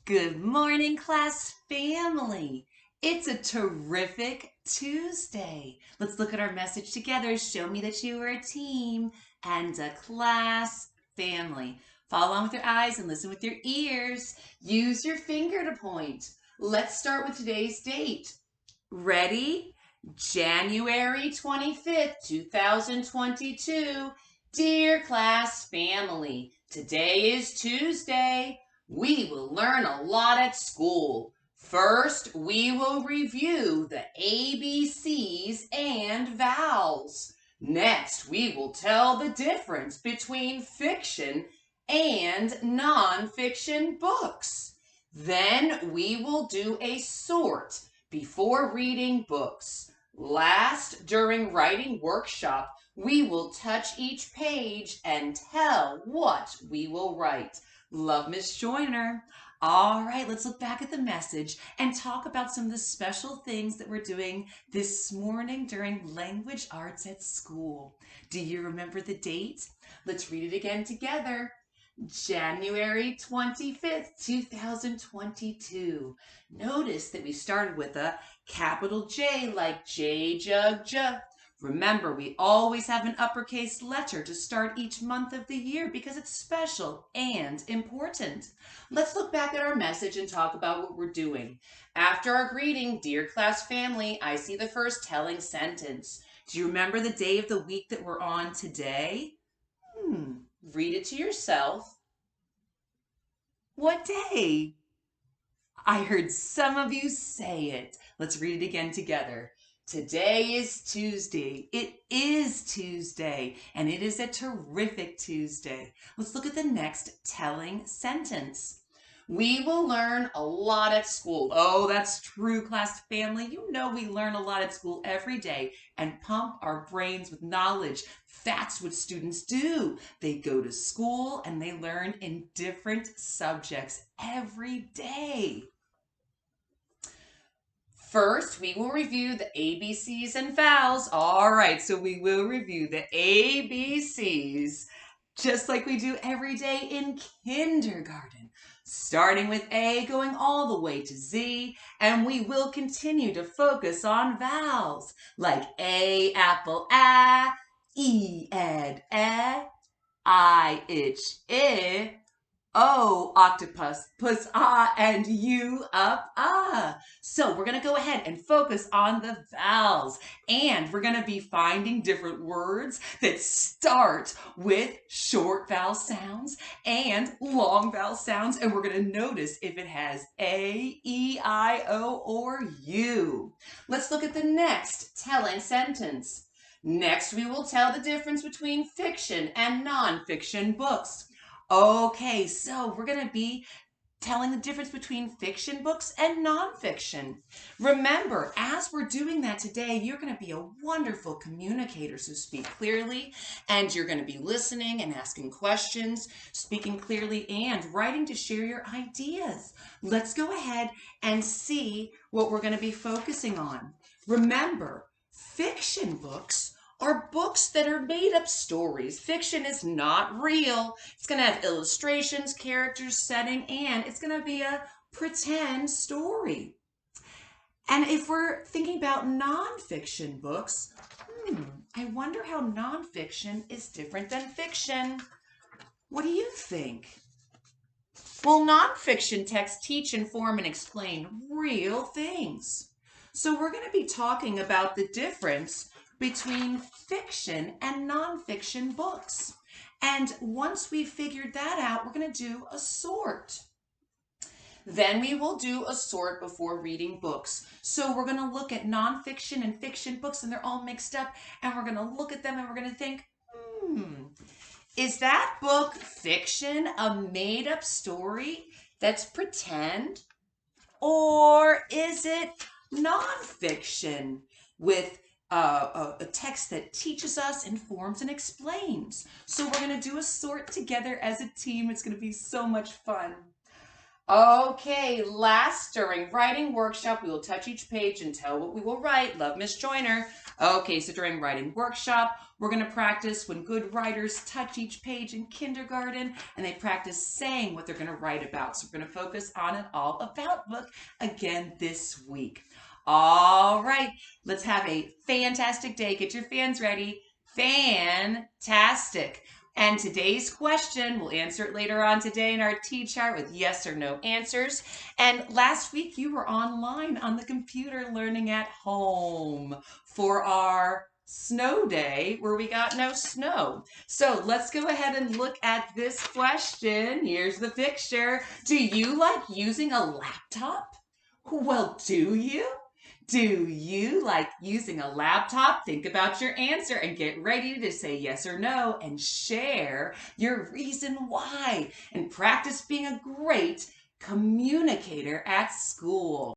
Good morning, class family. It's a terrific Tuesday. Let's look at our message together. Show me that you are a team and a class family. Follow on with your eyes and listen with your ears. Use your finger to point. Let's start with today's date. Ready? January 25th, 2022. Dear class family, today is Tuesday. We will learn a lot at school. First, we will review the ABCs and vowels. Next, we will tell the difference between fiction and nonfiction books. Then we will do a sort before reading books. Last, during writing workshop, we will touch each page and tell what we will write. Love, Miss Joyner. All right, let's look back at the message and talk about some of the special things that we're doing this morning during language arts at school. Do you remember the date? Let's read it again together. January 25th, 2022. Notice that we started with a capital J like J jug J. Remember, we always have an uppercase letter to start each month of the year because it's special and important. Let's look back at our message and talk about what we're doing. After our greeting, dear class family, I see the first telling sentence. Do you remember the day of the week that we're on today? Read it to yourself. What day? I heard some of you say it. Let's read it again together. Today is Tuesday. It is Tuesday, and it is a terrific Tuesday. Let's look at the next telling sentence. We will learn a lot at school. Oh, that's true, class family. You know we learn a lot at school every day and pump our brains with knowledge. That's what students do. They go to school and they learn in different subjects every day. First, we will review the ABCs and vowels. All right, so we will review the ABCs just like we do every day in kindergarten, starting with A, going all the way to Z, and we will continue to focus on vowels like A, apple, A, E, ed, I, itch, I, O, octopus, puss, ah, and U, up, ah. So we're going to go ahead and focus on the vowels. And we're going to be finding different words that start with short vowel sounds and long vowel sounds. And we're going to notice if it has A, E, I, O, or U. Let's look at the next telling sentence. Next, we will tell the difference between fiction and nonfiction books. Okay, so we're going to be telling the difference between fiction books and nonfiction. Remember, as we're doing that today, you're going to be a wonderful communicator, so speak clearly, and you're going to be listening and asking questions, speaking clearly, and writing to share your ideas. Let's go ahead and see what we're going to be focusing on. Remember, fiction books are books that are made up stories. Fiction is not real. It's going to have illustrations, characters, setting, and it's going to be a pretend story. And if we're thinking about nonfiction books, I wonder how nonfiction is different than fiction. What do you think? Well, nonfiction texts teach, inform, and explain real things. So we're going to be talking about the difference between fiction and nonfiction books. And once we've figured that out, we're going to do a sort. Then we will do a sort before reading books. So we're going to look at nonfiction and fiction books, and they're all mixed up, and we're going to look at them and we're going to think, is that book fiction, a made-up story that's pretend? Or is it nonfiction with a text that teaches us, informs, and explains? So we're going to do a sort together as a team. It's going to be so much fun. Okay, last during writing workshop, we will touch each page and tell what we will write. Love, Miss Joyner. Okay, so during writing workshop, we're going to practice when good writers touch each page in kindergarten and they practice saying what they're going to write about. So we're going to focus on an all about book again this week. All right, let's have a fantastic day. Get your fans ready. Fantastic. And today's question, we'll answer it later on today in our T-chart with yes or no answers. And last week you were online on the computer learning at home for our snow day where we got no snow. So let's go ahead and look at this question. Here's the picture. Do you like using a laptop? Well, do you? Do you like using a laptop? Think about your answer and get ready to say yes or no and share your reason why and practice being a great communicator at school.